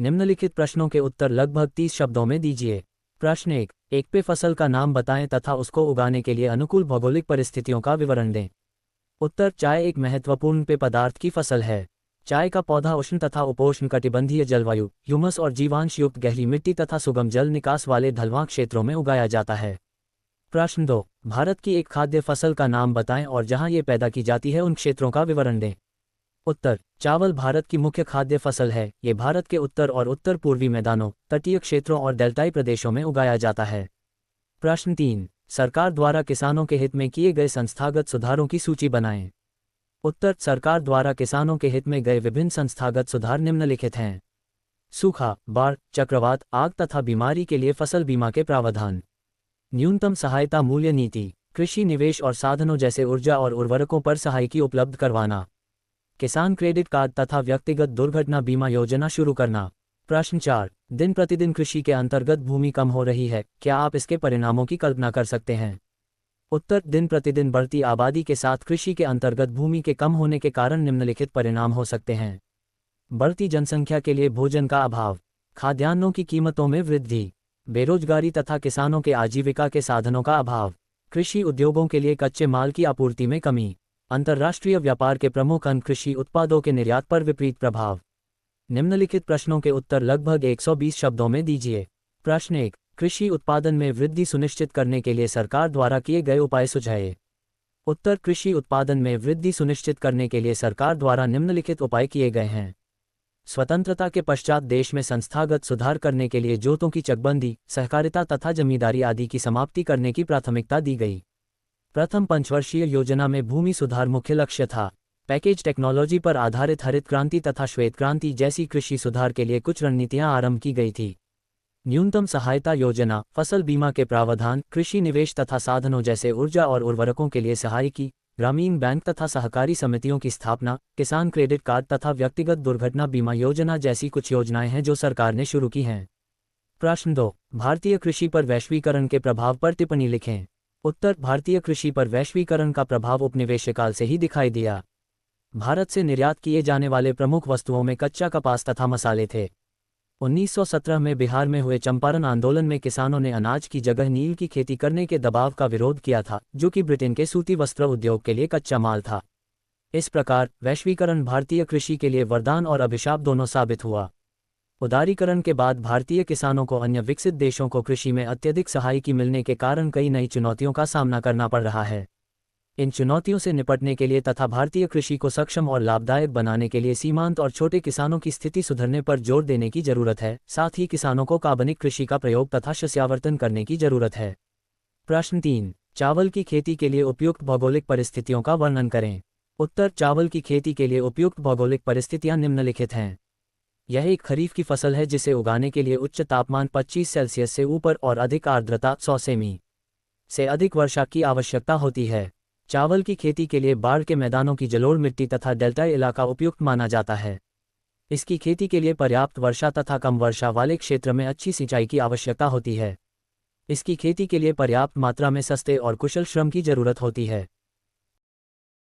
निम्नलिखित प्रश्नों के उत्तर लगभग 30 शब्दों में दीजिए। प्रश्न 1, एक पे फसल का नाम बताएं तथा उसको उगाने के लिए अनुकूल भौगोलिक परिस्थितियों का विवरण दें। उत्तर, चाय एक महत्वपूर्ण पेय पदार्थ की फसल है। चाय का पौधा उष्ण तथा उपोष्ण कटिबंधीय जलवायु, ह्यूमस और जीवांश युक्त गहरी मिट्टी तथा सुगम जल निकास वाले ढलवां क्षेत्रों में उगाया जाता है। प्रश्न 2, भारत की एक खाद्य फसल का नाम बताएं और जहां ये पैदा की जाती है उन क्षेत्रों का विवरण दें। उत्तर, चावल भारत की मुख्य खाद्य फसल है। ये भारत के उत्तर और उत्तर पूर्वी मैदानों, तटीय क्षेत्रों और डेल्टाई प्रदेशों में उगाया जाता है। प्रश्न 3, सरकार द्वारा किसानों के हित में किए गए संस्थागत सुधारों की सूची बनाएं। उत्तर, सरकार द्वारा किसानों के हित में गए विभिन्न संस्थागत सुधार निम्नलिखित हैं। सूखा, बाढ़, चक्रवात, आग तथा बीमारी के लिए फसल बीमा के प्रावधान, न्यूनतम सहायता मूल्य नीति, कृषि निवेश और साधनों जैसे ऊर्जा और उर्वरकों पर सहायता उपलब्ध करवाना, किसान क्रेडिट कार्ड तथा व्यक्तिगत दुर्घटना बीमा योजना शुरू करना। प्रश्न 4, दिन प्रतिदिन कृषि के अंतर्गत भूमि कम हो रही है, क्या आप इसके परिणामों की कल्पना कर सकते हैं। उत्तर, दिन प्रतिदिन बढ़ती आबादी के साथ कृषि के अंतर्गत भूमि के कम होने के कारण निम्नलिखित परिणाम हो सकते हैं। बढ़ती जनसंख्या के लिए भोजन का अभाव, खाद्यान्नों की कीमतों में वृद्धि, बेरोजगारी तथा किसानों के आजीविका के साधनों का अभाव, कृषि उद्योगों के लिए कच्चे माल की आपूर्ति में कमी, अंतर्राष्ट्रीय व्यापार के प्रमुख अंग कृषि उत्पादों के निर्यात पर विपरीत प्रभाव। निम्नलिखित प्रश्नों के उत्तर लगभग 120 शब्दों में दीजिए। प्रश्न 1, कृषि उत्पादन में वृद्धि सुनिश्चित करने के लिए सरकार द्वारा किए गए उपाय सुझाएं। उत्तर, कृषि उत्पादन में वृद्धि सुनिश्चित करने के लिए सरकार द्वारा निम्नलिखित उपाय किए गए हैं। स्वतंत्रता के पश्चात देश में संस्थागत सुधार करने के लिए जोतों की चकबंदी, सहकारिता तथा जमींदारी आदि की समाप्ति करने की प्राथमिकता दी गई। प्रथम पंचवर्षीय योजना में भूमि सुधार मुख्य लक्ष्य था। पैकेज टेक्नोलॉजी पर आधारित हरित क्रांति तथा श्वेत क्रांति जैसी कृषि सुधार के लिए कुछ रणनीतियां आरंभ की गई थी। न्यूनतम सहायता योजना, फसल बीमा के प्रावधान, कृषि निवेश तथा साधनों जैसे ऊर्जा और उर्वरकों के लिए सहायकी, ग्रामीण बैंक तथा सहकारी समितियों की स्थापना, किसान क्रेडिट कार्ड तथा व्यक्तिगत दुर्घटना बीमा योजना जैसी कुछ योजनाएं हैं जो सरकार ने शुरू की हैं। प्रश्न 2, भारतीय कृषि पर वैश्वीकरण के प्रभाव पर टिप्पणी लिखें। उत्तर, भारतीय कृषि पर वैश्वीकरण का प्रभाव उपनिवेश काल से ही दिखाई दिया। भारत से निर्यात किए जाने वाले प्रमुख वस्तुओं में कच्चा कपास तथा मसाले थे। 1917 में बिहार में हुए चंपारण आंदोलन में किसानों ने अनाज की जगह नील की खेती करने के दबाव का विरोध किया था, जो कि ब्रिटेन के सूती वस्त्र उद्योग के लिए कच्चा माल था। इस प्रकार वैश्वीकरण भारतीय कृषि के लिए वरदान और अभिशाप दोनों साबित हुआ। उदारीकरण के बाद भारतीय किसानों को अन्य विकसित देशों को कृषि में अत्यधिक सहायता मिलने के कारण कई नई चुनौतियों का सामना करना पड़ रहा है। इन चुनौतियों से निपटने के लिए तथा भारतीय कृषि को सक्षम और लाभदायक बनाने के लिए सीमांत और छोटे किसानों की स्थिति सुधरने पर जोर देने की जरूरत है। साथ ही किसानों को कार्बनिक कृषि का प्रयोग तथा शस्यावर्तन करने की जरूरत है। प्रश्न 3, चावल की खेती के लिए उपयुक्त भौगोलिक परिस्थितियों का वर्णन करें। उत्तर, चावल की खेती के लिए उपयुक्त भौगोलिक परिस्थितियां निम्नलिखित हैं। यह एक खरीफ की फसल है जिसे उगाने के लिए उच्च तापमान 25 सेल्सियस से ऊपर और अधिक आर्द्रता 100 सेमी से अधिक वर्षा की आवश्यकता होती है। चावल की खेती के लिए बाढ़ के मैदानों की जलोढ़ मिट्टी तथा डेल्टाई इलाका उपयुक्त माना जाता है। इसकी खेती के लिए पर्याप्त वर्षा तथा कम वर्षा वाले क्षेत्र में अच्छी सिंचाई की आवश्यकता होती है। इसकी खेती के लिए पर्याप्त मात्रा में सस्ते और कुशल श्रम की जरूरत होती है।